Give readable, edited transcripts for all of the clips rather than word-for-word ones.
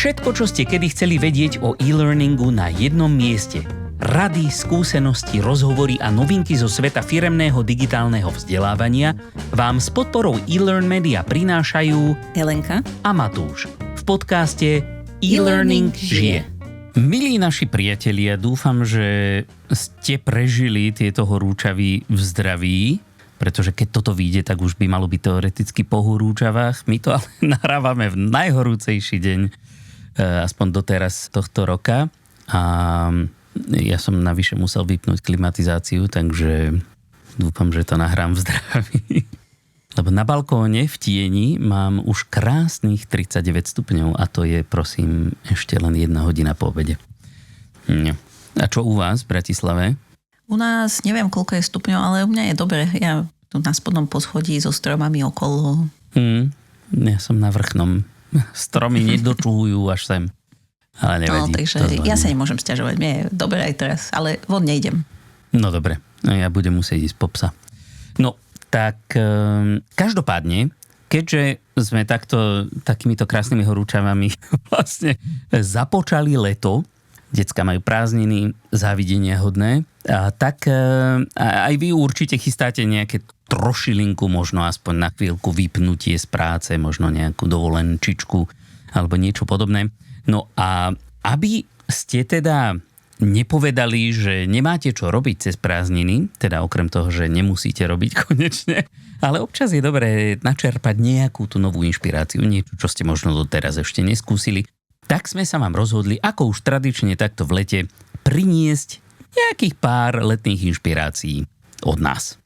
Všetko, čo ste kedy chceli vedieť o e-learningu na jednom mieste. Rady, skúsenosti, rozhovory a novinky zo sveta firemného digitálneho vzdelávania vám s podporou eLearn Media prinášajú Helenka a Matúš v podcaste E-Learning žije. Milí naši priatelia, dúfam, že ste prežili tieto horúčavy v zdraví, pretože keď toto vyjde, tak už by malo byť teoreticky po horúčavách. My to ale nahrávame v najhorúcejší deň, aspoň doteraz tohto roka. A ja som navyše musel vypnúť klimatizáciu, takže dúfam, že to nahrám v zdraví. Lebo na balkóne v tieni mám už krásnych 39 stupňov a to je, prosím, ešte len 1 hodina po obede. A čo u vás v Bratislave? U nás neviem, koľko je stupňov, ale u mňa je dobre. Ja tu na spodnom poschodí so stromami okolo. Ja som na vrchnom. Stromy nedočujú až sem. Ale nevadí. No, takže ja sa nemôžem sťažovať. Mne je dobre aj teraz, ale von nejdem. No dobre, ja budem musieť ísť po psa. No, tak každopádne, keďže sme takýmito krásnymi horúčavami vlastne započali leto, decka majú prázdniny, závidenia hodné, tak aj vy určite chystáte nejaké trošilinku, možno aspoň na chvíľku vypnutie z práce, možno nejakú dovolenčičku alebo niečo podobné. No a aby ste teda nepovedali, že nemáte čo robiť cez prázdniny, teda okrem toho, že nemusíte robiť konečne, ale občas je dobré načerpať nejakú tú novú inšpiráciu, niečo, čo ste možno doteraz ešte neskúsili, tak sme sa vám rozhodli, ako už tradične takto v lete, priniesť nejakých pár letných inšpirácií od nás,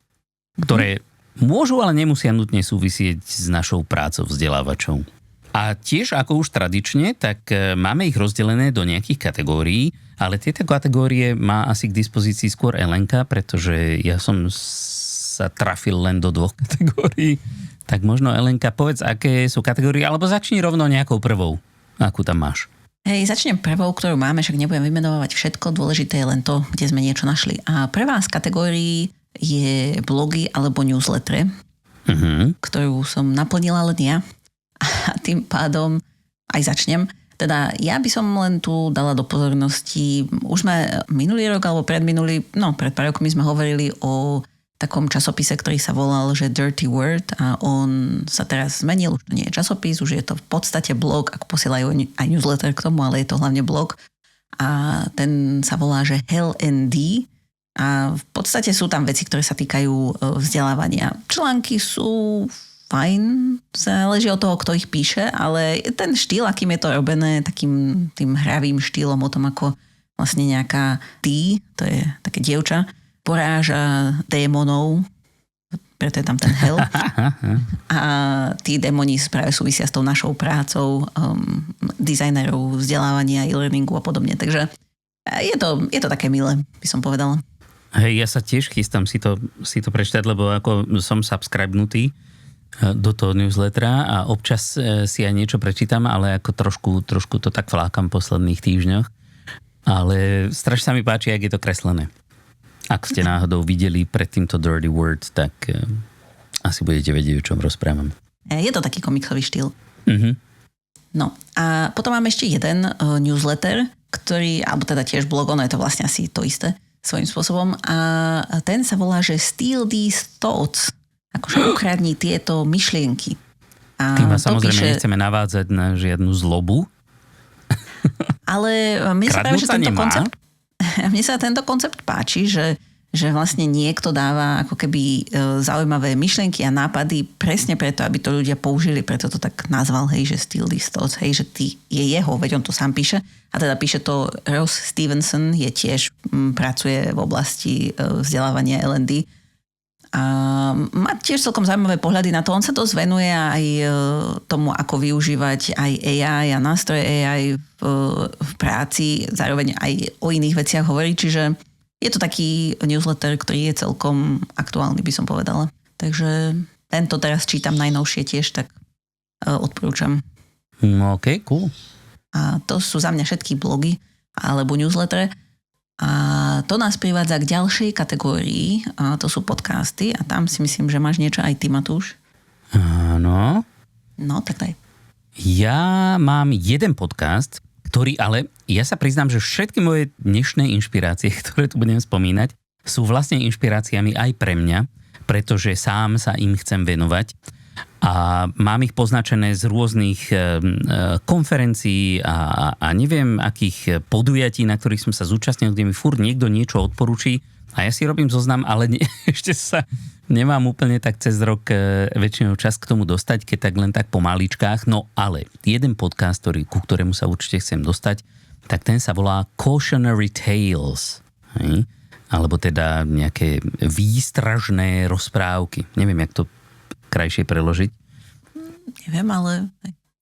ktoré môžu, ale nemusia nutne súvisieť s našou prácou vzdelávačou. A tiež, ako už tradične, tak máme ich rozdelené do nejakých kategórií, ale tieto kategórie má asi k dispozícii skôr Elenka, pretože ja som sa trafil len do 2 kategórií. Tak možno, Elenka, povedz, aké sú kategórie, alebo začni rovno nejakou prvou. Akú tam máš? Hej, začnem prvou, ktorú máme, však nebudem vymenovať všetko, dôležité je len to, kde sme niečo našli. A prvá z kategórií je blogy alebo newsletter, ktorú som naplnila len ja. A tým pádom aj začnem. Teda ja by som len tu dala do pozornosti, už sme minulý rok alebo pred pár rokmi sme hovorili o takom časopise, ktorý sa volal, že Dirty Word a on sa teraz zmenil, už to nie je časopis, už je to v podstate blog, ako posielajú aj newsletter k tomu, ale je to hlavne blog a ten sa volá, že Hell ND a v podstate sú tam veci, ktoré sa týkajú vzdelávania. Články sú fajn, záleží od toho, kto ich píše, ale ten štýl, akým je to robené, takým tým hravým štýlom o tom, ako vlastne nejaká to je také dievča, poráža démonov, preto je tam ten hell. A tí démoni práve súvisia s tou našou prácou dizajnerov, vzdelávania, e-learningu a podobne. Takže je to také milé, by som povedala. Hej, ja sa tiež chystám si to prečítať, lebo ako som subscribenutý do toho newslettera a občas si aj niečo prečítam, ale ako trošku to tak flákam v posledných týždňoch. Ale strašne sa mi páči, jak je to kreslené. Ak ste náhodou videli pred týmto Dirty Word, tak asi budete vedieť, o čom rozprávam. Je to taký komiksový štýl. No a potom máme ešte jeden newsletter, ktorý, alebo teda tiež blog, ono je to vlastne asi to isté svojím spôsobom a ten sa volá, že Steal These Thoughts. Akože ukradni tieto myšlienky. A tým samozrejme nechceme navádzať na žiadnu zlobu. Ale mne sa tento koncept páči, že vlastne niekto dáva ako keby zaujímavé myšlienky a nápady presne preto, aby to ľudia použili. Preto to tak nazval, hej, že Steal These Thoughts, hej, že je jeho, veď on to sám píše. A teda píše to Ross Stevenson, je tiež pracuje v oblasti vzdelávania L&D. A má tiež celkom zaujímavé pohľady na to. On sa dosť venuje aj tomu, ako využívať aj AI a nástroje AI v práci, zároveň aj o iných veciach hovorí, čiže je to taký newsletter, ktorý je celkom aktuálny, by som povedala. Takže tento teraz čítam najnovšie tiež, tak odporúčam. OK, cool. A to sú za mňa všetky blogy alebo newslettere. A to nás privádza k ďalšej kategórii, a to sú podcasty a tam si myslím, že máš niečo aj ty, Matúš. Áno. No, tak daj. Ja mám jeden podcast, ktorý ale, ja sa priznám, že všetky moje dnešné inšpirácie, ktoré tu budem spomínať, sú vlastne inšpiráciami aj pre mňa, pretože sám sa im chcem venovať. A mám ich poznačené z rôznych konferencií a neviem akých podujatí, na ktorých som sa zúčastnil, kde mi furt niekto niečo odporúči a ja si robím zoznam, ale ešte sa nemám úplne tak cez rok väčšinou čas k tomu dostať, keď tak len tak po maličkách. No ale jeden podcast, ku ktorému sa určite chcem dostať, tak ten sa volá Cautionary Tales. Hej? Alebo teda nejaké výstražné rozprávky. Neviem, jak to krajšie preložiť. Neviem, ale...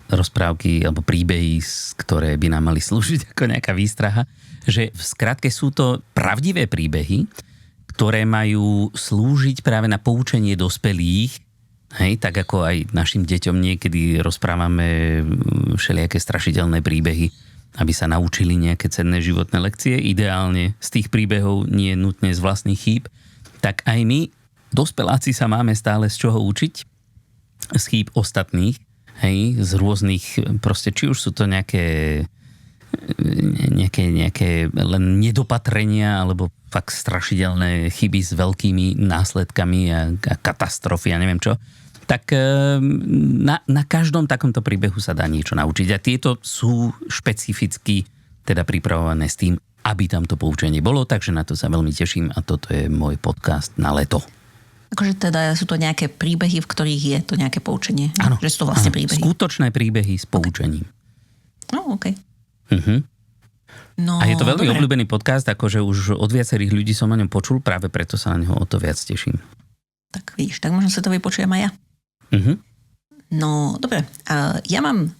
Rozprávky alebo príbehy, ktoré by nám mali slúžiť ako nejaká výstraha. Že v skratke sú to pravdivé príbehy, ktoré majú slúžiť práve na poučenie dospelých. Hej, tak ako aj našim deťom niekedy rozprávame všelijaké strašidelné príbehy, aby sa naučili nejaké cenné životné lekcie. Ideálne z tých príbehov, nie nutne z vlastných chýb. Tak aj my, dospeláci, sa máme stále z čoho učiť, z chýb ostatných, hej, z rôznych, proste či už sú to nejaké len nedopatrenia, alebo fakt strašidelné chyby s veľkými následkami a katastrofy a neviem čo, tak na každom takomto príbehu sa dá niečo naučiť. A tieto sú špecificky teda pripravované s tým, aby tam to poučenie bolo, takže na to sa veľmi teším a toto je môj podcast na leto. Akože teda sú to nejaké príbehy, v ktorých je to nejaké poučenie. Áno. Že sú to vlastne príbehy. Skutočné príbehy s poučením. No, okej. Uh-huh. No, a je to veľmi dobre. obľúbený podcast, akože už od viacerých ľudí som o ňom počul, práve preto sa na neho o to viac teším. Tak vidíš, tak možno sa to vypočujem aj ja. Uh-huh. No, dobre. Ja mám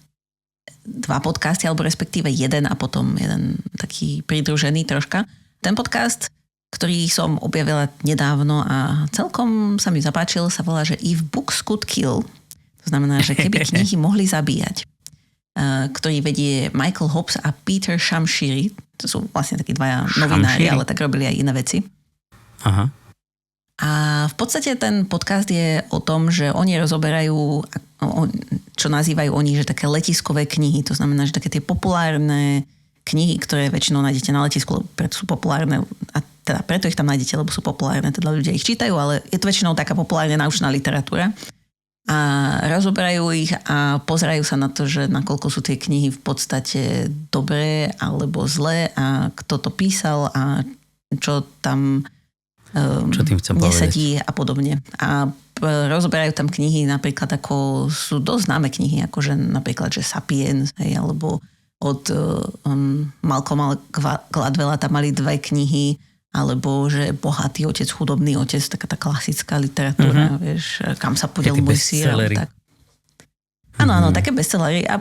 2 podcasty, alebo respektíve jeden a potom jeden taký pridružený troška. Ten podcast, ktorý som objavila nedávno a celkom sa mi zapáčil, sa volá, že If Books Could Kill. To znamená, že keby knihy mohli zabíjať. Ktorý vedie Michael Hobbs a Peter Shamshiri. To sú vlastne takí 2 novinári, ale tak robili aj iné veci. Aha. A v podstate ten podcast je o tom, že oni rozoberajú, čo nazývajú oni, že také letiskové knihy. To znamená, že také tie populárne knihy, ktoré väčšinou nájdete na letisku, preto sú populárne, a teda preto ich tam nájdete, lebo sú populárne, teda ľudia ich čítajú, ale je to väčšinou taká populárna naučná literatúra. A rozoberajú ich a pozerajú sa na to, že nakoľko sú tie knihy v podstate dobré alebo zlé a kto to písal a čo tam čo tým chcem nesedí povedať. A podobne. A rozoberajú tam knihy napríklad ako sú dosť známe knihy, akože napríklad, že Sapiens, hej, alebo od Malcolma Gladwella tam mali 2 knihy, alebo že Bohatý otec, chudobný otec, taká tá klasická literatúra, vieš, Kam sa podiel môj sír. Áno, také bestsellery. A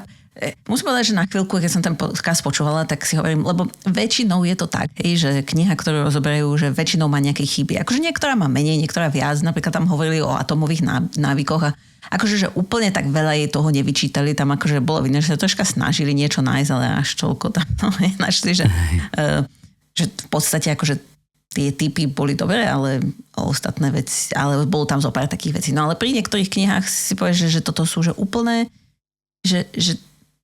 musím povedať, že na chvíľku, keď som ten podcast počúvala, tak si hovorím, lebo väčšinou je to tak, že kniha, ktorú rozoberajú, že väčšinou má nejaké chyby. Akože niektorá má menej, niektorá viac. Napríklad tam hovorili o atomových návykoch a akože že úplne tak veľa jej toho nevyčítali. Tam akože bolo vidno, že sa troška snažili niečo nájsť, ale až toľko tam našli, že v podstate akože tie typy boli dobré, ale ostatné veci, ale bolo tam zo pár takých vecí. No ale pri niektorých knihách si povieš, že toto sú že úplné, že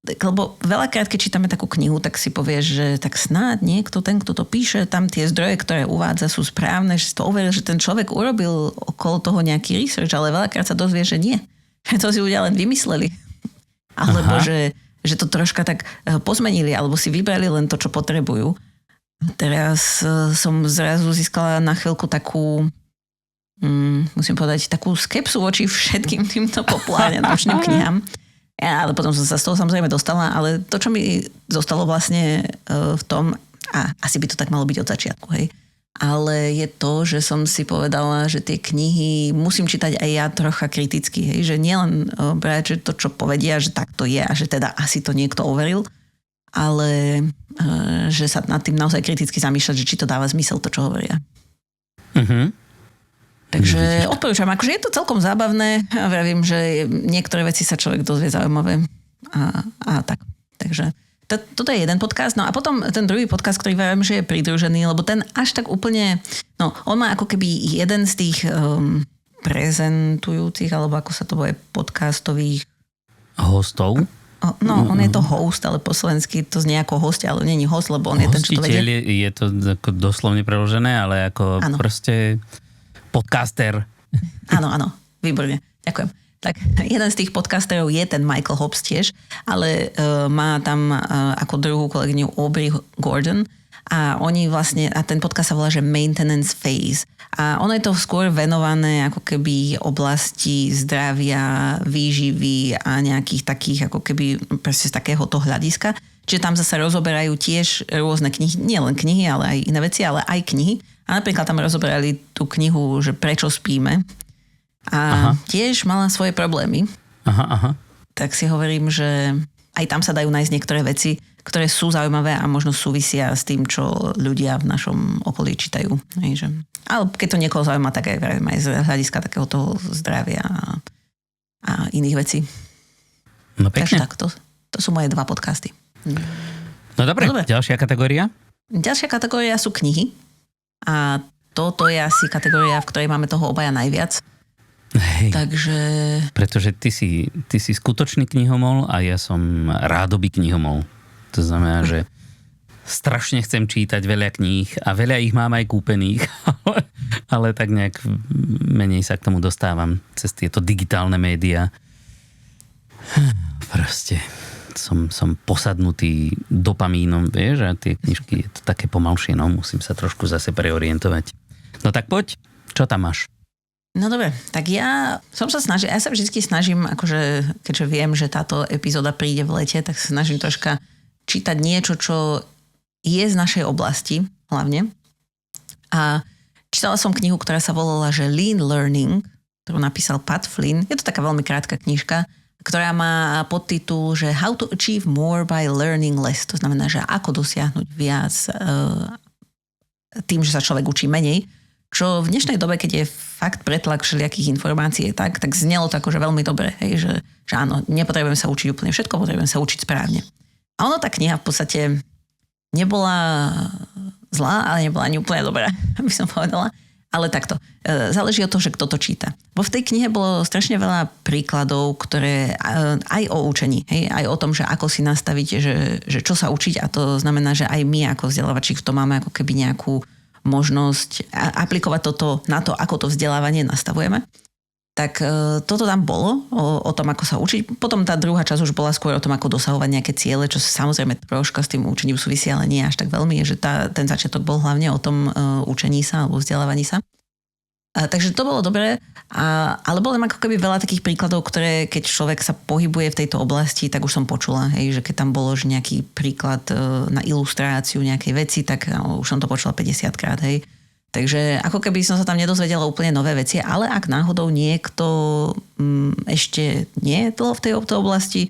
lebo veľakrát, keď čítame takú knihu, tak si povieš, že tak snáď niekto, ten, kto to píše, tam tie zdroje, ktoré uvádza, sú správne, že si to overil, že ten človek urobil okolo toho nejaký research, ale veľakrát sa dozvie, že nie. Že to si ľudia len vymysleli. Alebo že to troška tak pozmenili, alebo si vybrali len to, čo potrebujú. Teraz som zrazu získala na chvíľku takú, musím povedať, takú skepsu voči všetkým týmto populárne naučným knihám. Ale potom som sa z toho samozrejme dostala, ale to, čo mi zostalo vlastne v tom, a asi by to tak malo byť od začiatku, hej, ale je to, že som si povedala, že tie knihy musím čítať aj ja trocha kriticky, hej, že nielen brať, že to, čo povedia, že tak to je a že teda asi to niekto overil, ale že sa nad tým naozaj kriticky zamýšľať, že či to dáva zmysel to, čo hovoria. Mhm. Takže odporúčam, akože je to celkom zábavné a vravím, že niektoré veci sa človek dozvie zaujímavé a tak. Takže toto je jeden podcast. No a potom ten druhý podcast, ktorý vravím, že je pridružený, lebo ten až tak úplne, no on má ako keby jeden z tých prezentujúcich, alebo ako sa to povie, podcastových hostov. On je to host, ale po slovensky to znie ako host, ale není host, lebo on je ten, čo to vedie. Je to ako doslovne preložené, ale ako proste podcaster. Áno, výborne, ďakujem. Tak jeden z tých podcasterov je ten Michael Hobbs tiež, ale má tam ako druhú kolegyňu Aubrey Gordon a oni vlastne, a ten podcast sa volá, že Maintenance Phase. A ono je to skôr venované ako keby oblasti zdravia, výživy a nejakých takých ako keby proste z takéhoto hľadiska. Čiže tam zase rozoberajú tiež rôzne knihy, nie len knihy, ale aj iné veci, ale aj knihy. A napríklad tam rozoberali tú knihu, že Prečo spíme. A tiež mala svoje problémy. Tak si hovorím, že aj tam sa dajú nájsť niektoré veci, ktoré sú zaujímavé a možno súvisia s tým, čo ľudia v našom okolí čítajú. Ale keď to niekoho zaujíma, tak aj z hľadiska takého toho zdravia a iných vecí. No pekne. Takže tak, to sú moje 2 podcasty. No dobre, ďalšia kategória? Ďalšia kategória sú knihy. A toto je asi kategória, v ktorej máme toho obaja najviac. Hej. Takže... Pretože ty si skutočný knihomol a ja som rádoby knihomol. To znamená, že strašne chcem čítať veľa kníh a veľa ich mám aj kúpených, ale tak nejak menej sa k tomu dostávam cez tieto digitálne médiá. Proste som posadnutý dopamínom, vieš, a tie knižky je to také pomalšie, no musím sa trošku zase preorientovať. No tak poď, čo tam máš? No dobre, tak ja sa vždy snažím, akože, keďže viem, že táto epizóda príde v lete, tak sa snažím troška čítať niečo, čo je z našej oblasti hlavne. A čítala som knihu, ktorá sa volala, že Lean Learning, ktorú napísal Pat Flynn. Je to taká veľmi krátka knižka, ktorá má podtitul, že How to achieve more by learning less. To znamená, že ako dosiahnuť viac tým, že sa človek učí menej. Čo v dnešnej dobe, keď je fakt pretlak všelijakých informácií, tak znelo to akože veľmi dobre, hej, že áno, nepotrebujem sa učiť úplne všetko, potrebujem sa učiť správne. A ono tá kniha v podstate nebola zlá, ale nebola ani úplne dobrá, by som povedala. Ale takto, záleží od toho, že kto to číta. V tej knihe bolo strašne veľa príkladov, ktoré aj o učení, hej, aj o tom, že ako si nastaviť, že čo sa učiť, a to znamená, že aj my ako vzdelávači v tom máme ako keby nejakú možnosť aplikovať toto na to, ako to vzdelávanie nastavujeme. Tak toto tam bolo o tom, ako sa učiť. Potom tá druhá časť už bola skôr o tom, ako dosahovať nejaké ciele, čo samozrejme troška s tým učením súvisí, ale nie až tak veľmi, že ten začiatok bol hlavne o tom učení sa alebo vzdelávaní sa. Takže to bolo dobré, ale bolo tam ako keby veľa takých príkladov, ktoré keď človek sa pohybuje v tejto oblasti, tak už som počula, hej, že keď tam bolo že nejaký príklad na ilustráciu nejakej veci, tak už som to počula 50 krát, hej. Takže ako keby som sa tam nedozvedela úplne nové veci, ale ak náhodou niekto ešte nie je v tej oblasti,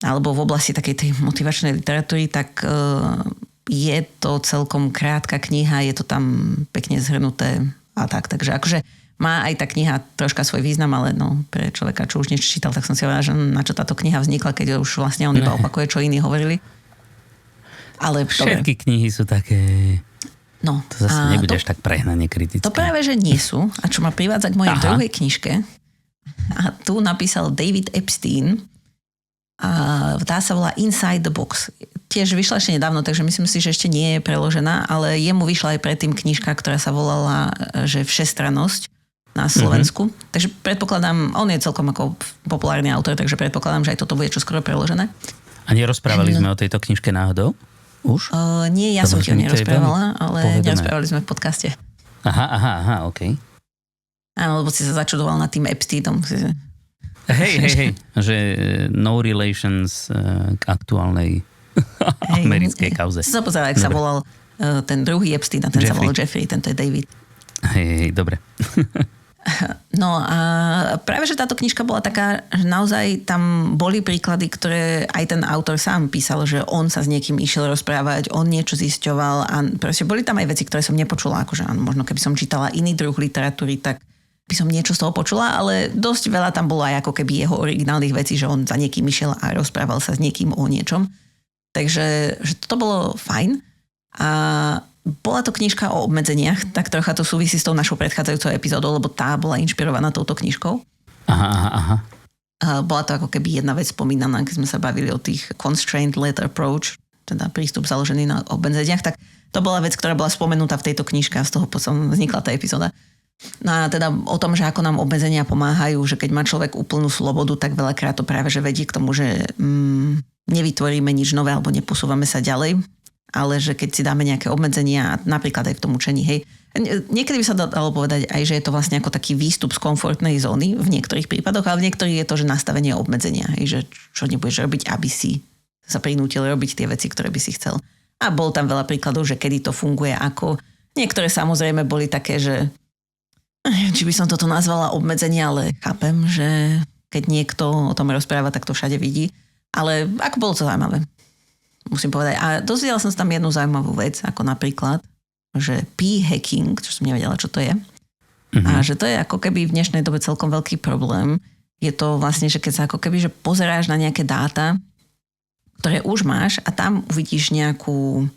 alebo v oblasti takej tej motivačnej literatúry, tak je to celkom krátka kniha, je to tam pekne zhrnuté a tak. Takže akože má aj tá kniha troška svoj význam, ale no, pre človeka, čo už niečo čítal, tak som si hovorila, že na čo táto kniha vznikla, keď už vlastne on iba opakuje, čo iní hovorili. Ale všetky knihy sú také... No, to zase nebudeš tak prehnane kritické. To práve, že nie sú. A čo ma privádza k mojej druhej knižke. A tu napísal David Epstein. A tá sa volá Inside the Box. Tiež vyšla ešte nedávno, takže myslím si, že ešte nie je preložená, ale jemu vyšla aj predtým knižka, ktorá sa volala, že Všestrannosť na Slovensku. Takže predpokladám, on je celkom ako populárny autor, takže predpokladám, že aj toto bude čoskoro preložené. A nerozprávali sme o tejto knižke náhodou? Už? Nie, ja som ti ho nerozprávala, ale nerozprávali sme v podcaste. Aha, okej. Áno, lebo si sa začudoval nad tým Epsteinom. Hej, že no relations k aktuálnej americkej kauze. Som sa pozerala, ak sa volal ten druhý Epstein a ten sa volal Jeffrey, tento je David. Hej, dobre. No a práve, že táto knižka bola taká, že naozaj tam boli príklady, ktoré aj ten autor sám písal, že on sa s niekým išiel rozprávať, on niečo zisťoval a proste boli tam aj veci, ktoré som nepočula, akože možno keby som čítala iný druh literatúry, tak by som niečo z toho počula, ale dosť veľa tam bolo aj ako keby jeho originálnych vecí, že on za niekým išiel a rozprával sa s niekým o niečom. Takže že to bolo fajn. A bola to knižka o obmedzeniach, tak trocha to súvisí s tou našou predchádzajúcou epizódou, lebo tá bola inšpirovaná touto knižkou. Aha. bola to ako keby jedna vec spomínaná, keď sme sa bavili o tých constraint-led approach, teda prístup založený na obmedzeniach, tak to bola vec, ktorá bola spomenutá v tejto knižke a z toho potom vznikla tá epizóda. No a teda o tom, že ako nám obmedzenia pomáhajú, že keď má človek úplnú slobodu, tak veľakrát to práve že vedie k tomu, že nevytvoríme nič nové alebo neposúvame sa ďalej, ale že keď si dáme nejaké obmedzenia, napríklad aj v tom učení, hej, niekedy by sa dalo povedať aj, že je to vlastne ako taký výstup z komfortnej zóny v niektorých prípadoch, ale v niektorých je to, že nastavenie obmedzenia, hej, že čo nebudeš robiť, aby si sa prinútil robiť tie veci, ktoré by si chcel. A bol tam veľa príkladov, že kedy to funguje ako. Niektoré samozrejme boli také, že či by som toto nazvala obmedzenia, ale chápem, že keď niekto o tom rozpráva, tak to všade vidí. Ale ako bolo to zaujímavé, musím povedať. A dozvedela som sa tam jednu zaujímavú vec, ako napríklad, že p-hacking, čo som nevedela, čo to je. A že to je ako keby v dnešnej dobe celkom veľký problém. Je to vlastne, že keď sa ako keby že pozeráš na nejaké dáta, ktoré už máš a tam uvidíš nejakú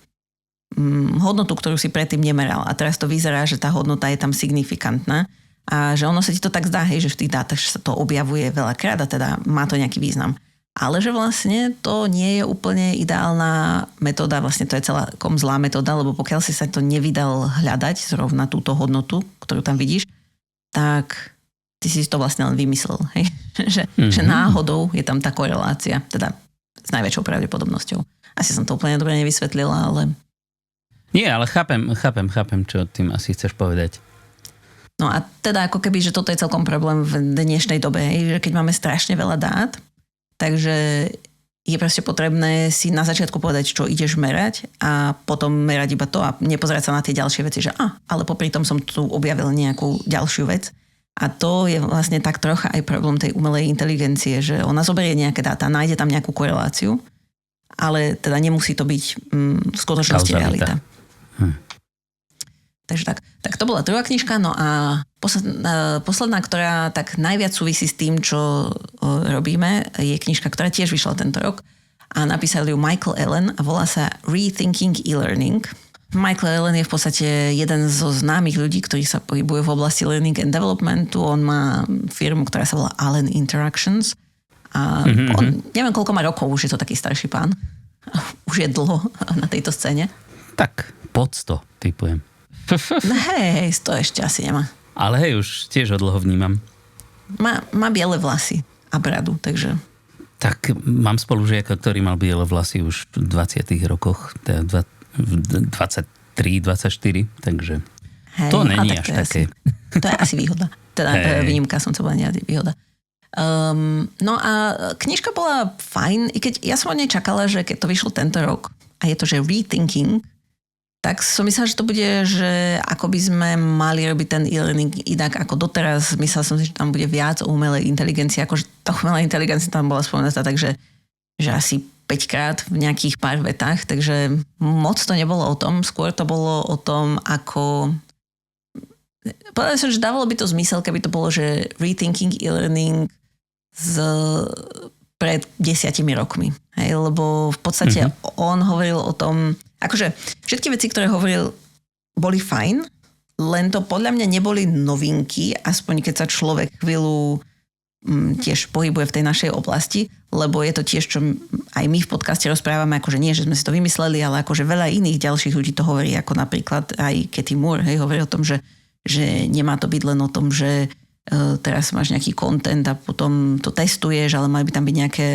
hodnotu, ktorú si predtým nemeral. A teraz to vyzerá, že tá hodnota je tam signifikantná a že ono sa ti to tak zdá, hej, že v tých dátach sa to objavuje veľakrát a teda má to nejaký význam. Ale že vlastne to nie je úplne ideálna metóda, vlastne to je celkom zlá metóda, lebo pokiaľ si sa to nevydal hľadať zrovna túto hodnotu, ktorú tam vidíš, tak ty si to vlastne len vymyslel. Hej? Že náhodou je tam tá korelácia, teda s najväčšou pravdepodobnosťou. Asi som to úplne dobre nevysvetlila, ale... Nie, ale chápem, čo tým asi chceš povedať. No a teda ako keby, že toto je celkom problém v dnešnej dobe, hej? Že keď máme strašne veľa dát, takže je proste potrebné si na začiatku povedať, čo ideš merať a potom merať iba to a nepozerať sa na tie ďalšie veci, že ale popri tom som tu objavil nejakú ďalšiu vec. A to je vlastne tak trocha aj problém tej umelej inteligencie, že ona zoberie nejaké dáta, nájde tam nejakú koreláciu, ale teda nemusí to byť v skutočnosti realita. Takže tak to bola druhá knižka, no a posledná, ktorá tak najviac súvisí s tým, čo robíme, je knižka, ktorá tiež vyšla tento rok a napísal ju Michael Allen a volá sa Rethinking e-learning. Michael Allen je v podstate jeden zo známych ľudí, ktorí sa pohybujú v oblasti learning and developmentu. On má firmu, ktorá sa volá Allen Interactions a on, neviem koľko má rokov, už je to taký starší pán. Už je dlho na tejto scéne. Tak, pod 100, typujem. No hej, 100 ešte asi nemá. Ale hej, už tiež ho dlho vnímam. Má biele vlasy a bradu, takže... Tak mám spolužiaka, ktorý mal biele vlasy už v 20 rokoch, teda 23, 24, takže hej, to není až také. To je asi výhoda. Teda výnimka som chcela povedať, výhoda. No a knižka bola fajn, i keď ja som od nej čakala, že keď to vyšlo tento rok a je to, že rethinking, tak som myslela, že to bude, že ako by sme mali robiť ten e-learning inak ako doteraz. Myslela som si, že tam bude viac o umelej inteligencii, akože tá umelá inteligencia tam bola spomenutá, takže že asi 5-krát v nejakých pár vetách, takže moc to nebolo o tom, skôr to bolo o tom, ako... Povedala som, že dávalo by to zmysel, keby to bolo, že rethinking e-learning pred 10 rokmi. Hej, lebo v podstate on hovoril o tom, akože všetky veci, ktoré hovoril, boli fajn, len to podľa mňa neboli novinky, aspoň keď sa človek chvíľu tiež pohybuje v tej našej oblasti, lebo je to tiež, čo aj my v podcaste rozprávame, akože nie, že sme si to vymysleli, ale akože veľa iných ďalších ľudí to hovorí, ako napríklad aj Cathy Moore, hej, hovorí o tom, že nemá to byť len o tom, že teraz máš nejaký content a potom to testuješ, ale mali by tam byť nejaké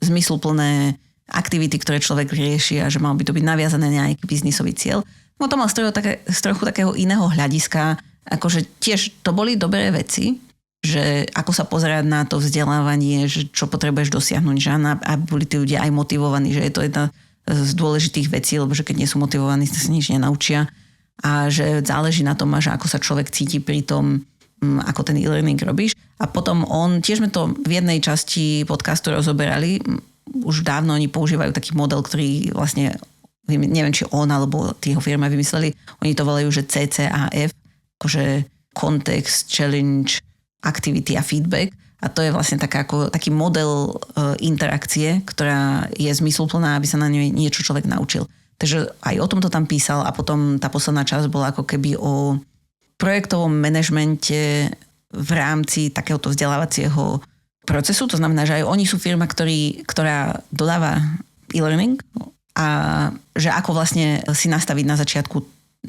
zmysluplné aktivity, ktoré človek rieši a že mal by to byť naviazané na nejaký biznisový cieľ. No to mal z trochu takého iného hľadiska, akože tiež to boli dobré veci, že ako sa pozerať na to vzdelávanie, že čo potrebuješ dosiahnuť, že aby boli tí ľudia aj motivovaní, že je to jedna z dôležitých vecí, lebo že keď nie sú motivovaní, sa nič nenaučia a že záleží na tom, že ako sa človek cíti pri tom, ako ten e-learning robíš. A potom tiež sme to v jednej časti podcastu rozoberali, už dávno oni používajú taký model, ktorý vlastne, neviem, či on alebo tí jeho firmy vymysleli, oni to volajú, že CCAF, akože Context, Challenge, Activity a Feedback. A to je vlastne taký model interakcie, ktorá je zmysluplná, aby sa na ňu niečo človek naučil. Takže aj o tomto tam písal a potom tá posledná časť bola ako keby o projektovom manažmente v rámci takéhoto vzdelávacieho procesu, to znamená, že aj oni sú firma, ktorá dodáva e-learning a že ako vlastne si nastaviť na začiatku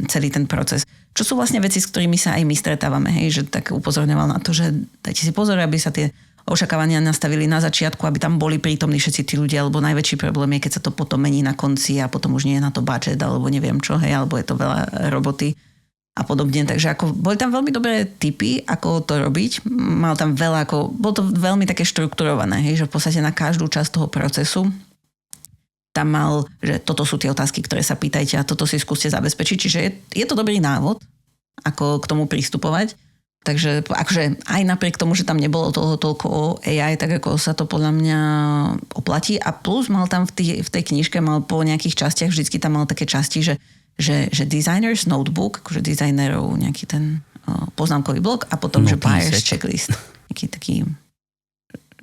celý ten proces. Čo sú vlastne veci, s ktorými sa aj my stretávame, hej, že tak upozorňoval na to, že dajte si pozor, aby sa tie očakávania nastavili na začiatku, aby tam boli prítomní všetci tí ľudia, alebo najväčší problém je, keď sa to potom mení na konci a potom už nie je na to budget, alebo neviem čo, hej, alebo je to veľa roboty a podobne. Takže ako, boli tam veľmi dobré tipy, ako to robiť. Mal tam veľa, bolo to veľmi také štrukturované, hej, že v podstate na každú časť toho procesu tam mal, že toto sú tie otázky, ktoré sa pýtajte a toto si skúste zabezpečiť. Čiže je to dobrý návod, ako k tomu pristupovať. Takže akože aj napriek tomu, že tam nebolo toho toľko o AI, tak ako sa to podľa mňa oplatí. A plus mal tam v tej knižke, mal po nejakých častiach, vždycky tam mal také časti, že designers notebook, akože dizajnerov nejaký ten poznámkový blok a potom, že buyer's checklist. Taký,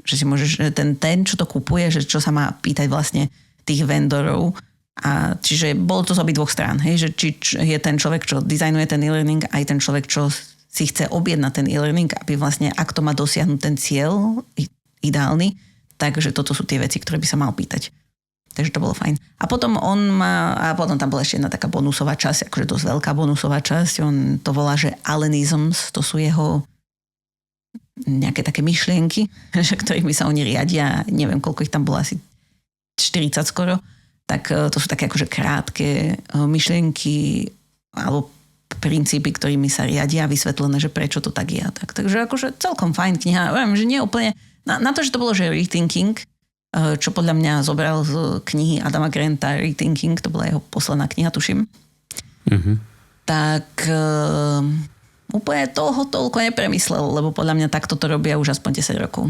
že si môžeš, ten, čo to kupuje, že čo sa má pýtať vlastne tých vendorov. A čiže bolo to z obidvoch strán, hej, že či je ten človek, čo dizajnuje ten e-learning, aj ten človek, čo si chce objednať ten e-learning, aby vlastne, ak to má dosiahnuť ten cieľ ideálny, takže toto sú tie veci, ktoré by sa mal pýtať. Takže to bolo fajn. A potom potom tam bola ešte jedna taká bonusová časť, akože dosť veľká bonusová časť, on to volá, že Allenisms, to sú jeho nejaké také myšlienky, ktorými sa oni riadia, neviem, koľko ich tam bolo, asi 40 skoro, tak to sú také akože krátke myšlienky alebo princípy, ktorými sa riadia, vysvetlené, že prečo to tak je. Takže akože celkom fajn kniha. Viem, že nie úplne... Na to, že to bolo, že Rethinking, čo podľa mňa zobral z knihy Adama Granta Rethinking, to bola jeho posledná kniha, tuším. Mm-hmm. Tak úplne toho toľko nepremyslel, lebo podľa mňa takto to robia už aspoň 10 rokov.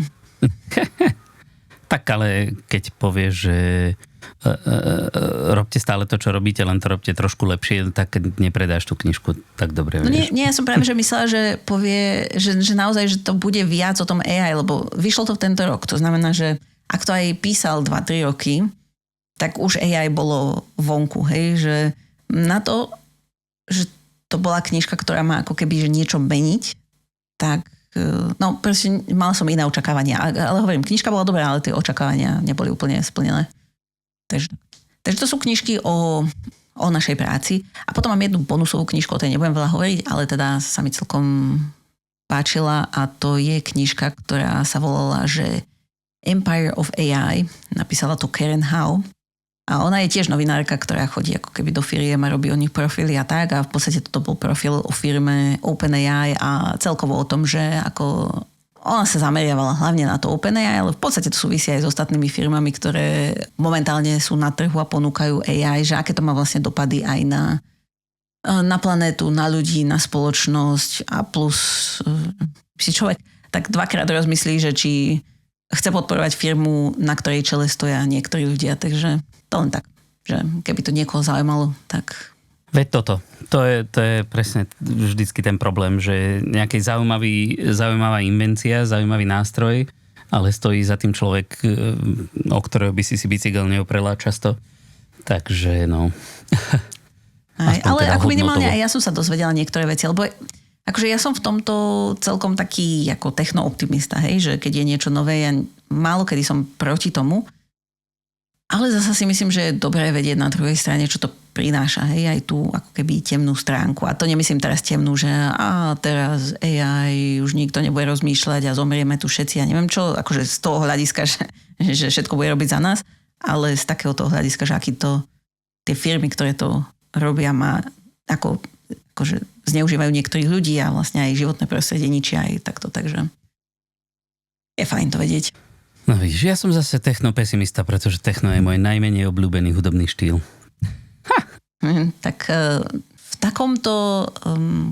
Tak ale keď povieš, že robte stále to, čo robíte, len to robte trošku lepšie, tak nepredáš tú knižku tak dobre. No nie, ja som práve, že myslela, že povie, že naozaj, že to bude viac o tom AI, lebo vyšlo to v tento rok. To znamená, že ak to aj písal 2-3 roky, tak už AI bolo vonku, hej, že na to, že to bola knižka, ktorá má ako keby, že niečo meniť, tak no, proste mala som iné očakávania. Ale hovorím, knižka bola dobrá, ale tie očakávania neboli úplne splnené. Takže to sú knižky o našej práci. A potom mám jednu bonusovú knižku, o tej nebudem veľa hovoriť, ale teda sa mi celkom páčila a to je knižka, ktorá sa volala, že Empire of AI. Napísala to Karen Howe. A ona je tiež novinárka, ktorá chodí ako keby do firiem a robí o nich profily a tak. A v podstate toto bol profil o firme OpenAI a celkovo o tom, že ako ona sa zameriavala hlavne na to OpenAI, ale v podstate to súvisí aj s ostatnými firmami, ktoré momentálne sú na trhu a ponúkajú AI, že aké to má vlastne dopady aj na planétu, na ľudí, na spoločnosť a plus si človek tak dvakrát rozmyslí, že či chce podporovať firmu, na ktorej čele stoja niektorí ľudia, takže to len tak, že keby to niekoho zaujímalo, tak... Veď toto. To je presne vždycky ten problém, že nejaký zaujímavá invencia, zaujímavý nástroj, ale stojí za tým človek, o ktorého by si bicykel neoprela často. Takže no... ale teda ako minimálne aj ja som sa dozvedela niektoré veci, lebo akože ja som v tomto celkom taký ako technooptimista, hej, že keď je niečo nové, ja málo kedy som proti tomu, ale zasa si myslím, že je dobré vedieť na druhej strane, čo to prináša, hej, aj tú ako keby temnú stránku. A to nemyslím teraz temnú, že teraz AI už nikto nebude rozmýšľať a zomrieme tu všetci a neviem čo, akože z toho hľadiska, že všetko bude robiť za nás, ale z takého toho hľadiska, že aký to tie firmy, ktoré to robia, akože zneužívajú niektorých ľudí a vlastne aj životné prostredie ničia aj takto, takže je fajn to vedieť. No vidíš, ja som zase technopesimista, pretože techno je môj najmenej obľúbený hudobný štýl. Tak v takomto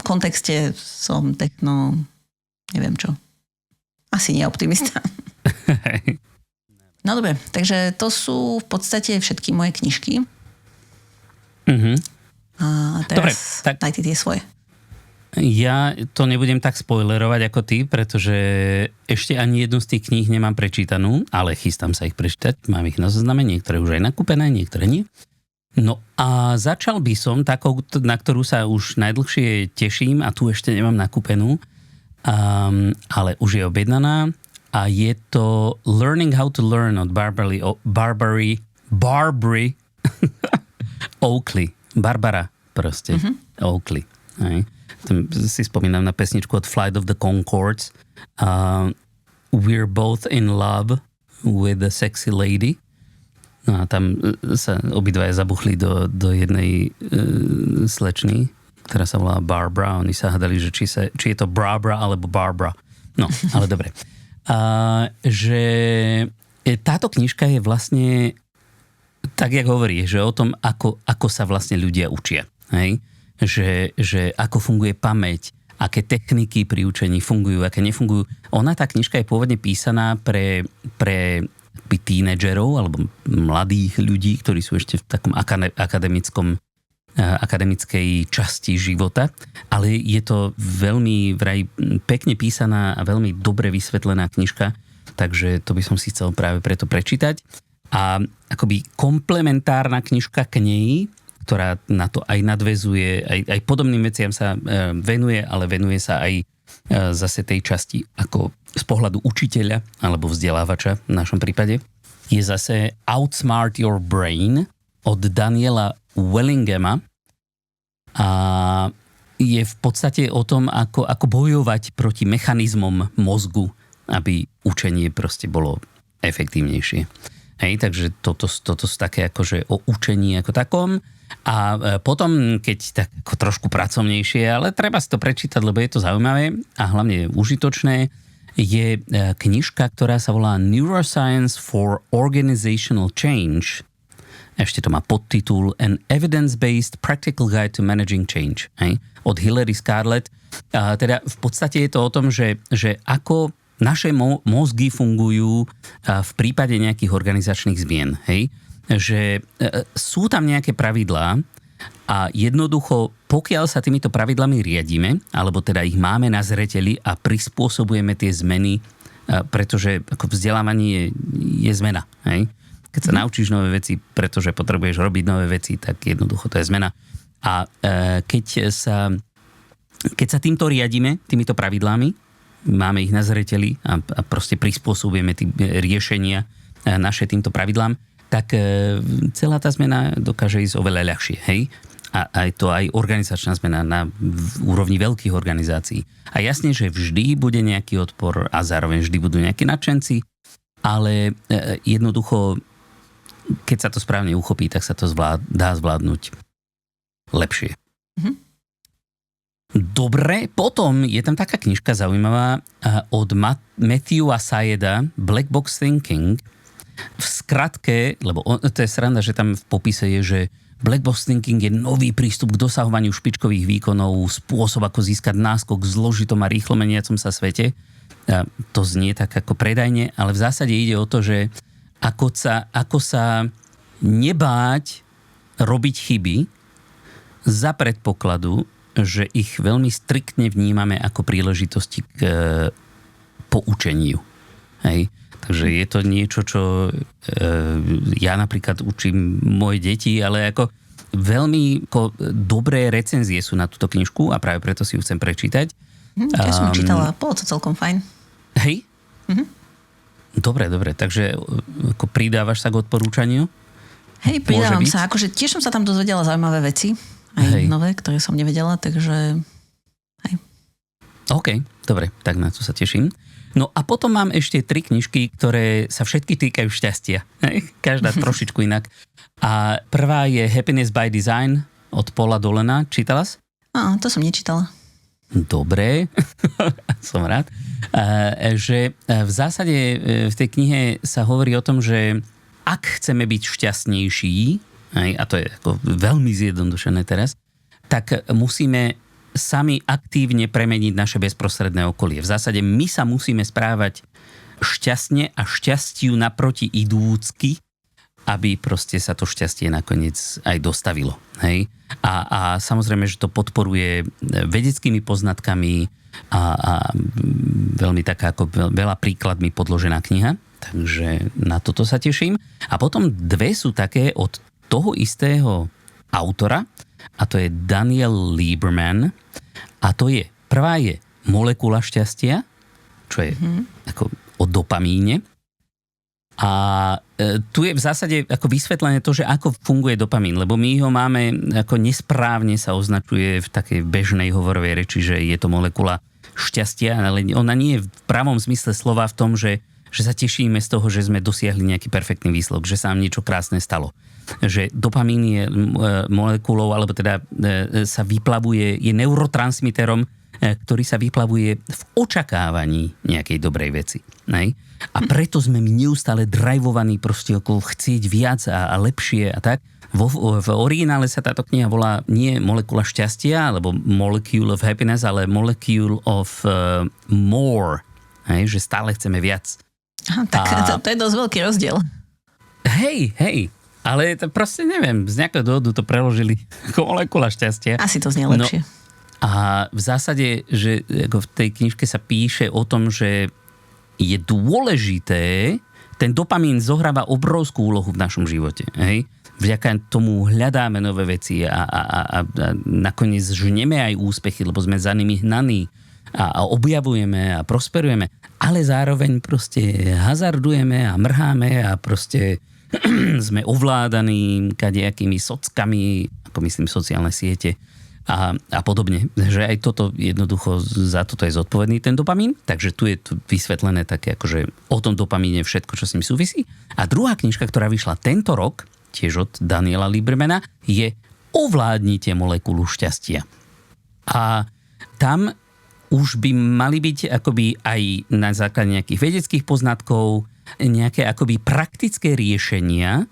kontexte som techno, neviem čo, asi nie optimista. No dobre, takže to sú v podstate všetky moje knižky. Mhm. A teraz dobre, tak daj ty tie svoje. Ja to nebudem tak spoilerovať ako ty, pretože ešte ani jednu z tých kníh nemám prečítanú, ale chystám sa ich prečítať. Mám ich na zozname, niektoré už aj nakúpené, niektoré nie. No a začal by som takou, na ktorú sa už najdlhšie teším a tu ešte nemám nakúpenú, ale už je objednaná. a je to Learning How to Learn od Barbary Oakley. Barbara proste. Oakley. Hej. Tam si spomínam na pesničku od Flight of the Conchords. We're both in love with a sexy lady. No a tam sa obidvaja zabuchli do jednej slečny, ktorá sa volá Barbara. Oni sa hádali, že či je to Barbara alebo Barbara. No, ale dobre. Že táto knižka je vlastne tak, jak hovorí, že o tom, ako sa vlastne ľudia učia. Hej? Že ako funguje pamäť, aké techniky pri učení fungujú, aké nefungujú. Tá knižka je pôvodne písaná pre tínedžerov alebo mladých ľudí, ktorí sú ešte v takom akademickej časti života, ale je to veľmi pekne písaná a veľmi dobre vysvetlená knižka, takže to by som si chcel práve preto prečítať. A akoby komplementárna knižka k nej, ktorá na to aj nadväzuje, aj podobným veciam sa venuje, ale venuje sa aj zase tej časti ako z pohľadu učiteľa alebo vzdelávača v našom prípade, je zase Outsmart Your Brain od Daniela Wellingema a je v podstate o tom, ako bojovať proti mechanizmom mozgu, aby učenie proste bolo efektívnejšie. Hej, takže toto sú také akože o učení ako takom. A potom, keď tak ako trošku pracovnejšie, ale treba si to prečítať, lebo je to zaujímavé a hlavne užitočné, je knižka, ktorá sa volá Neuroscience for Organizational Change. Ešte to má podtitul An Evidence-Based Practical Guide to Managing Change. Hej? Od Hilary Scarlett. Teda v podstate je to o tom, že ako naše mozgy fungujú v prípade nejakých organizačných zmien. Hej? Že sú tam nejaké pravidlá a jednoducho, pokiaľ sa týmito pravidlami riadíme, alebo teda ich máme na zreteli a prispôsobujeme tie zmeny, pretože ako vzdelávanie je zmena. Hej? Keď sa naučíš nové veci, pretože potrebuješ robiť nové veci, tak jednoducho to je zmena. A keď sa týmto riadíme, týmito pravidlami, máme ich na zreteli a proste prispôsobujeme riešenia naše týmto pravidlám, tak celá tá zmena dokáže ísť oveľa ľahšie. Hej? A je to aj organizačná zmena na úrovni veľkých organizácií. A jasne, že vždy bude nejaký odpor a zároveň vždy budú nejakí nadšenci, ale jednoducho, keď sa to správne uchopí, tak sa to dá zvládnuť lepšie. Dobre, potom je tam taká knižka zaujímavá od Matthewa Syeda, Black Box Thinking. V skratke, lebo to je sranda, že tam v popise je, že Black Box Thinking je nový prístup k dosahovaniu špičkových výkonov, spôsob, ako získať náskok v zložitom a rýchlo meniacom sa svete. To znie tak ako predajne, ale v zásade ide o to, že ako sa nebáť robiť chyby za predpokladu, že ich veľmi striktne vnímame ako príležitosti k poučeniu. Hej? Takže je to niečo, čo ja napríklad učím moje deti, ale ako veľmi dobré recenzie sú na túto knižku a práve preto si ju chcem prečítať. Ja som ju čítala, bolo to celkom fajn. Hej? Dobre, takže ako pridávaš sa k odporúčaniu? Hej, pridávam sa. Akože tiež som sa tam dozvedela zaujímavé veci. Aj nové, ktoré som nevedela, takže hej. OK, dobre, tak na to sa teším. No a potom mám ešte 3 knižky, ktoré sa všetky týkajú šťastia. Každá trošičku inak. A prvá je Happiness by Design od Paula Dolena. Čítala si? To som nečítala. Dobre, som rád. Že v zásade v tej knihe sa hovorí o tom, že ak chceme byť šťastnejší, a to je ako veľmi zjednodušené teraz, tak musíme sami aktívne premeniť naše bezprostredné okolie. V zásade my sa musíme správať šťastne a šťastiu naproti idúcky, aby proste sa to šťastie nakoniec aj dostavilo. Hej? A samozrejme, že to podporuje vedeckými poznatkami a veľmi taká ako veľa príkladmi podložená kniha. Takže na toto sa teším. A potom 2 sú také od toho istého autora, a to je Daniel Lieberman. A to je, prvá je Molekula šťastia, čo je ako o dopamíne. A tu je v zásade ako vysvetlené to, že ako funguje dopamín, lebo my ho máme, ako nesprávne sa označuje v takej bežnej hovorovej reči, že je to molekula šťastia, ale ona nie je v pravom zmysle slova v tom, že sa tešíme z toho, že sme dosiahli nejaký perfektný výsledok, že sa nám niečo krásne stalo. Že dopamín je molekulou, alebo teda sa vyplavuje, je neurotransmiterom, ktorý sa vyplavuje v očakávaní nejakej dobrej veci. Nej? A preto sme my neustále drivovaní proste okolo chcieť viac a lepšie a tak. V originále sa táto kniha volá nie Molekula šťastia, alebo Molecule of Happiness, ale Molecule of More. Hej? Že stále chceme viac. Tak to je dosť veľký rozdiel. Hej. Ale to proste neviem, z nejakého dôvodu to preložili ako molekula šťastia. Asi to znie lepšie. No, a v zásade, že v tej knižke sa píše o tom, že je dôležité, ten dopamín zohráva obrovskú úlohu v našom živote. Hej? Vďaka tomu hľadáme nové veci a nakoniec žneme aj úspechy, lebo sme za nimi hnaní a objavujeme a prosperujeme. Ale zároveň proste hazardujeme a mrháme a proste sme ovládaní kadejakými sockami, ako myslím sociálne siete a podobne. Že aj toto jednoducho, za toto je zodpovedný ten dopamín. Takže tu je to vysvetlené také akože o tom dopamíne všetko, čo s ním súvisí. A druhá knižka, ktorá vyšla tento rok, tiež od Daniela Liebermana, je Ovládnite molekulu šťastia. A tam už by mali byť akoby aj na základe nejakých vedeckých poznatkov nejaké akoby praktické riešenia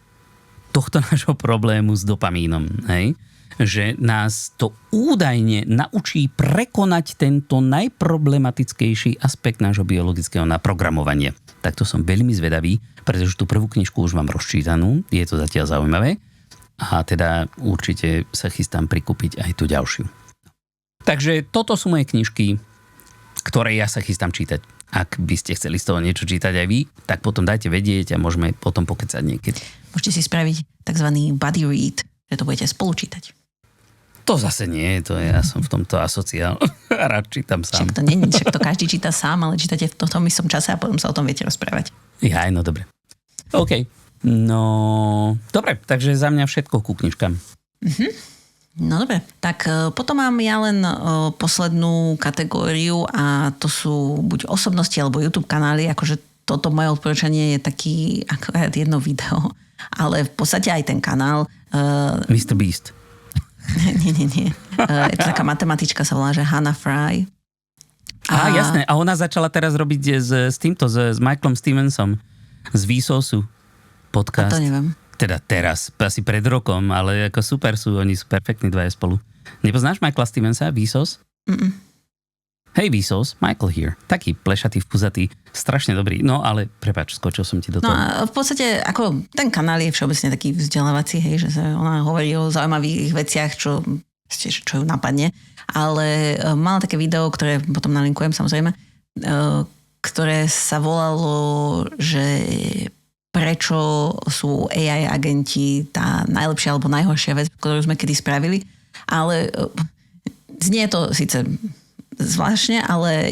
tohto nášho problému s dopamínom. Hej? Že nás to údajne naučí prekonať tento najproblematickejší aspekt nášho biologického naprogramovania. Takto som veľmi zvedavý, pretože tú prvú knižku už mám rozčítanú, je to zatiaľ zaujímavé a teda určite sa chystám prikúpiť aj tú ďalšiu. Takže toto sú moje knižky, ktoré ja sa chystám čítať. Ak by ste chceli z toho niečo čítať aj vy, tak potom dajte vedieť a môžeme potom pokecať niekedy. Môžete si spraviť takzvaný buddy read, že to budete spolu čítať. To zase nie, ja som v tomto asociál. Rád čítam sám. Však to každý číta sám, ale čítate v tom istom čase a potom sa o tom viete rozprávať. Ja, no dobre. OK. No, dobre, takže za mňa všetko ku knižkám. No dobre, tak potom mám ja len poslednú kategóriu a to sú buď osobnosti alebo YouTube kanály, akože toto moje odporúčanie je taký akorát jedno video, ale v podstate aj ten kanál. Mr. Beast. Nie. Je to taká matematička, sa volá, že Hannah Fry. Jasné. A ona začala teraz robiť s Michaelom Stevensom z Vsauce podcast. A to neviem. Teda teraz, asi pred rokom, ale ako super oni sú perfektní dvaja spolu. Nepoznáš Michaela Stevensa, Vsauce? Hej Vsauce, Michael here. Taký plešatý, vpuzatý, strašne dobrý. No ale prepáč, skočil som ti do toho. No a v podstate, ako ten kanál je všeobecne taký vzdelávací, hej, že ona hovorí o zaujímavých veciach, čo ju napadne. Ale mala také video, ktoré potom nalinkujem samozrejme, ktoré sa volalo, že prečo sú AI agenti tá najlepšia alebo najhoršia vec, ktorú sme kedy spravili. Ale znie to síce zvláštne, ale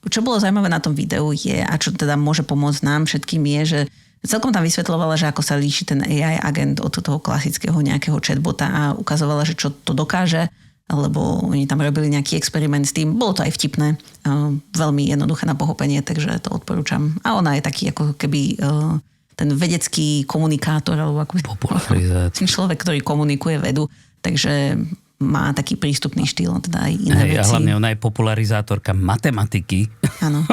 čo bolo zaujímavé na tom videu je, a čo teda môže pomôcť nám všetkým je, že celkom tam vysvetľovala, že ako sa líši ten AI agent od toho klasického nejakého chatbota a ukazovala, že čo to dokáže, lebo oni tam robili nejaký experiment s tým. Bolo to aj vtipné, veľmi jednoduché na pochopenie, takže to odporúčam. A ona je taký ako keby ten vedecký komunikátor, alebo ako človek, ktorý komunikuje vedu, takže má taký prístupný štýl, teda aj iné veci. A hlavne ona je popularizátorka matematiky. Áno.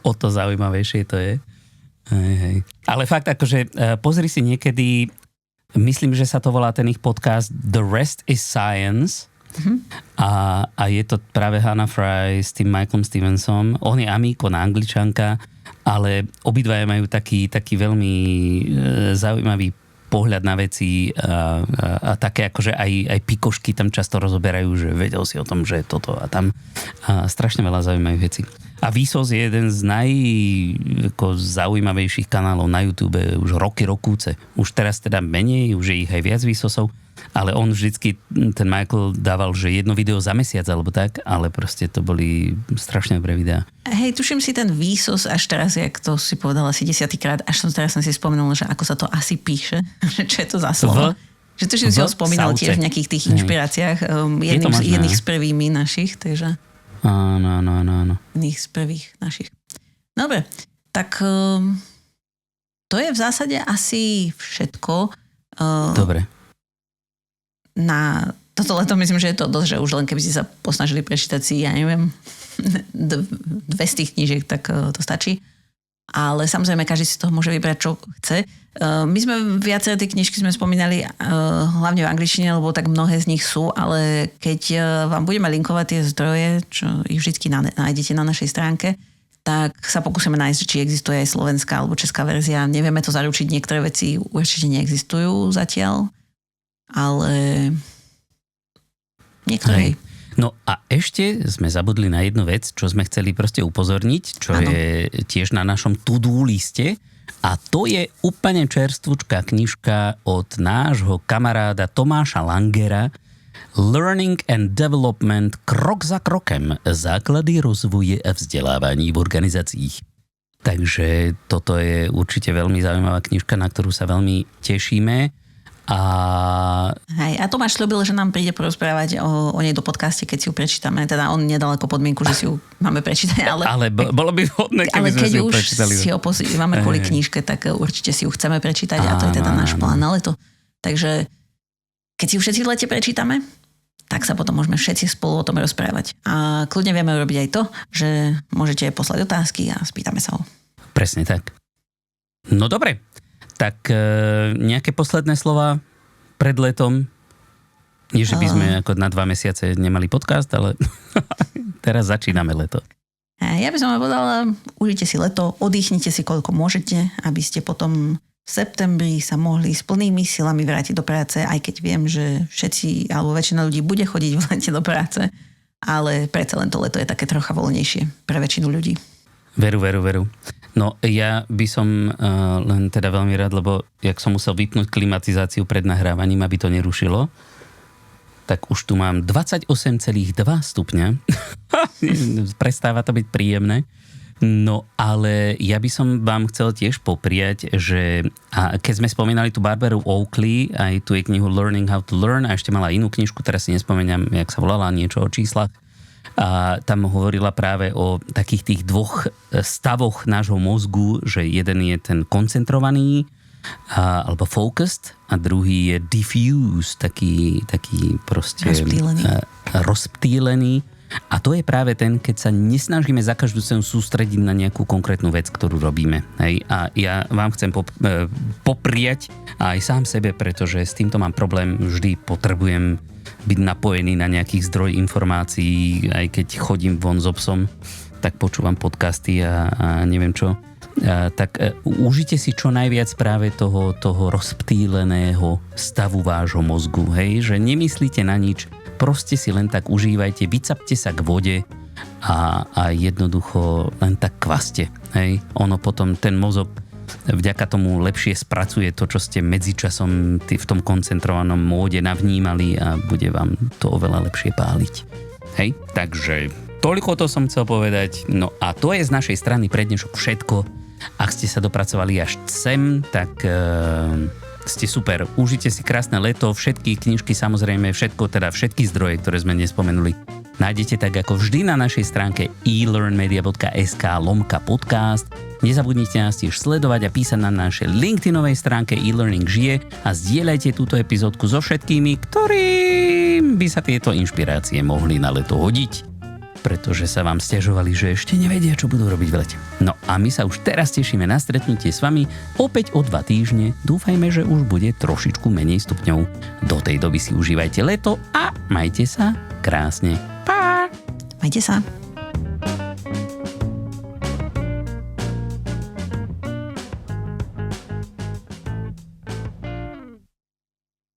O to zaujímavejšie to je. Hej. Ale fakt akože pozri si niekedy, myslím, že sa to volá ten ich podcast The Rest is Science. A je to práve Hannah Fry s tým Michaelom Stevensom. On je Amík, ona Angličanka, ale obidvaja majú taký veľmi zaujímavý pohľad na veci a také akože aj pikošky tam často rozoberajú, že vedel si o tom, že toto a tam. A strašne veľa zaujímavých vecí. A Vsauce je jeden z zaujímavejších kanálov na YouTube už roky rokúce. Už teraz teda menej, už je ich aj viac Vsauceov, ale on vždycky, ten Michael dával, že jedno video za mesiac alebo tak, ale proste to boli strašne dobré videá. Hej, tuším si ten Vsauce až teraz, jak to si povedala asi 10. krát, až teraz som si spomenula, že ako sa to asi píše, že čo je to za slovo. Že tuším si ho spomínal tiež v nejakých tých inšpiráciách, jedných z prvými našich, takže... Áno. Jedných z prvých našich. Dobre, tak to je v zásade asi všetko. Dobre. Na toto leto myslím, že je to dosť, že už len keby ste sa posnažili prečítať si, ja neviem, 2 z tých knížiek, tak to stačí. Ale samozrejme, každý si toho môže vybrať, čo chce. My sme viaceré tie knižky sme spomínali hlavne v angličtine, lebo tak mnohé z nich sú, ale keď vám budeme linkovať tie zdroje, čo ich vždy nájdete na našej stránke, tak sa pokúsime nájsť, či existuje aj slovenská alebo česká verzia. Nevieme to zaručiť, niektoré veci určite neexistujú zatiaľ, ale niektoré. No a ešte sme zabudli na jednu vec, čo sme chceli proste upozorniť, čo je tiež na našom to-do liste, a to je úplne čerstvúčka knižka od nášho kamaráda Tomáša Langera Learning and Development krok za krokem. Základy rozvoje a vzdelávání v organizáciích. Takže toto je určite veľmi zaujímavá knižka, na ktorú sa veľmi tešíme. Hej, a Tomáš sľúbil, že nám príde porozprávať o nej do podcaste, keď si ju prečítame. Teda on nedal ako podmienku, že si ju máme prečítať. Ale bolo by vhodné, keby sme si ju prečítali. Ale keď už si ho máme kvôli knižke, tak určite si ju chceme prečítať a to je teda náš plán na leto. Takže keď si ju všetci v lete prečítame, tak sa potom môžeme všetci spolu o tom rozprávať. A kľudne vieme urobiť aj to, že môžete poslať otázky a spýtame sa ho. Presne tak. No dobre. Tak nejaké posledné slova pred letom? Nie, že by sme ako na 2 mesiace nemali podcast, ale teraz začíname leto. Ja by som povedala, užite si leto, oddychnite si koľko môžete, aby ste potom v septembri sa mohli s plnými silami vrátiť do práce, aj keď viem, že všetci alebo väčšina ľudí bude chodiť v lete do práce, ale predsa len to leto je také trocha voľnejšie pre väčšinu ľudí. Veru. No ja by som len teda veľmi rád, lebo jak som musel vypnúť klimatizáciu pred nahrávaním, aby to nerušilo, tak už tu mám 28,2 stupňa. Prestáva to byť príjemné. No ale ja by som vám chcel tiež popriať, že keď sme spomínali tú Barbaru Oakley, aj tu je knihu Learning How to Learn a ešte mala inú knižku, teraz si nespomínam, jak sa volala, niečo o číslach. A tam hovorila práve o takých tých 2 stavoch nášho mozgu, že jeden je ten koncentrovaný alebo focused a druhý je diffused, taký proste rozptýlený. A to je práve ten, keď sa nesnažíme za každú cenu sústrediť na nejakú konkrétnu vec, ktorú robíme. Hej? A ja vám chcem popriať aj sám sebe, pretože s týmto mám problém, vždy potrebujem byť napojený na nejakých zdroj informácií, aj keď chodím von s obsom, tak počúvam podcasty a neviem čo. Tak užite si čo najviac práve toho rozptýleného stavu vášho mozgu, hej? Že nemyslíte na nič, proste si len tak užívajte, vycapte sa k vode a jednoducho len tak kvaste, hej? Ono potom ten mozog vďaka tomu lepšie spracuje to, čo ste medzičasom v tom koncentrovanom móde navnímali a bude vám to oveľa lepšie páliť. Hej, takže toľko to som chcel povedať. No a to je z našej strany pre dnešok všetko. Ak ste sa dopracovali až sem, tak ste super. Užite si krásne leto, všetky knižky, samozrejme všetky zdroje, ktoré sme nespomenuli, nájdete tak ako vždy na našej stránke elearnmedia.sk/podcast. Nezabudnite nás tiež sledovať a písať na našej LinkedInovej stránke e-learning žije a zdieľajte túto epizódku so všetkými, ktorým by sa tieto inšpirácie mohli na leto hodiť, pretože sa vám sťažovali, že ešte nevedia, čo budú robiť v lete. No a my sa už teraz tešíme na stretnutie s vami opäť o 2 týždne. Dúfajme, že už bude trošičku menej stupňov. Do tej doby si užívajte leto a majte sa krásne. Pa! Majte sa.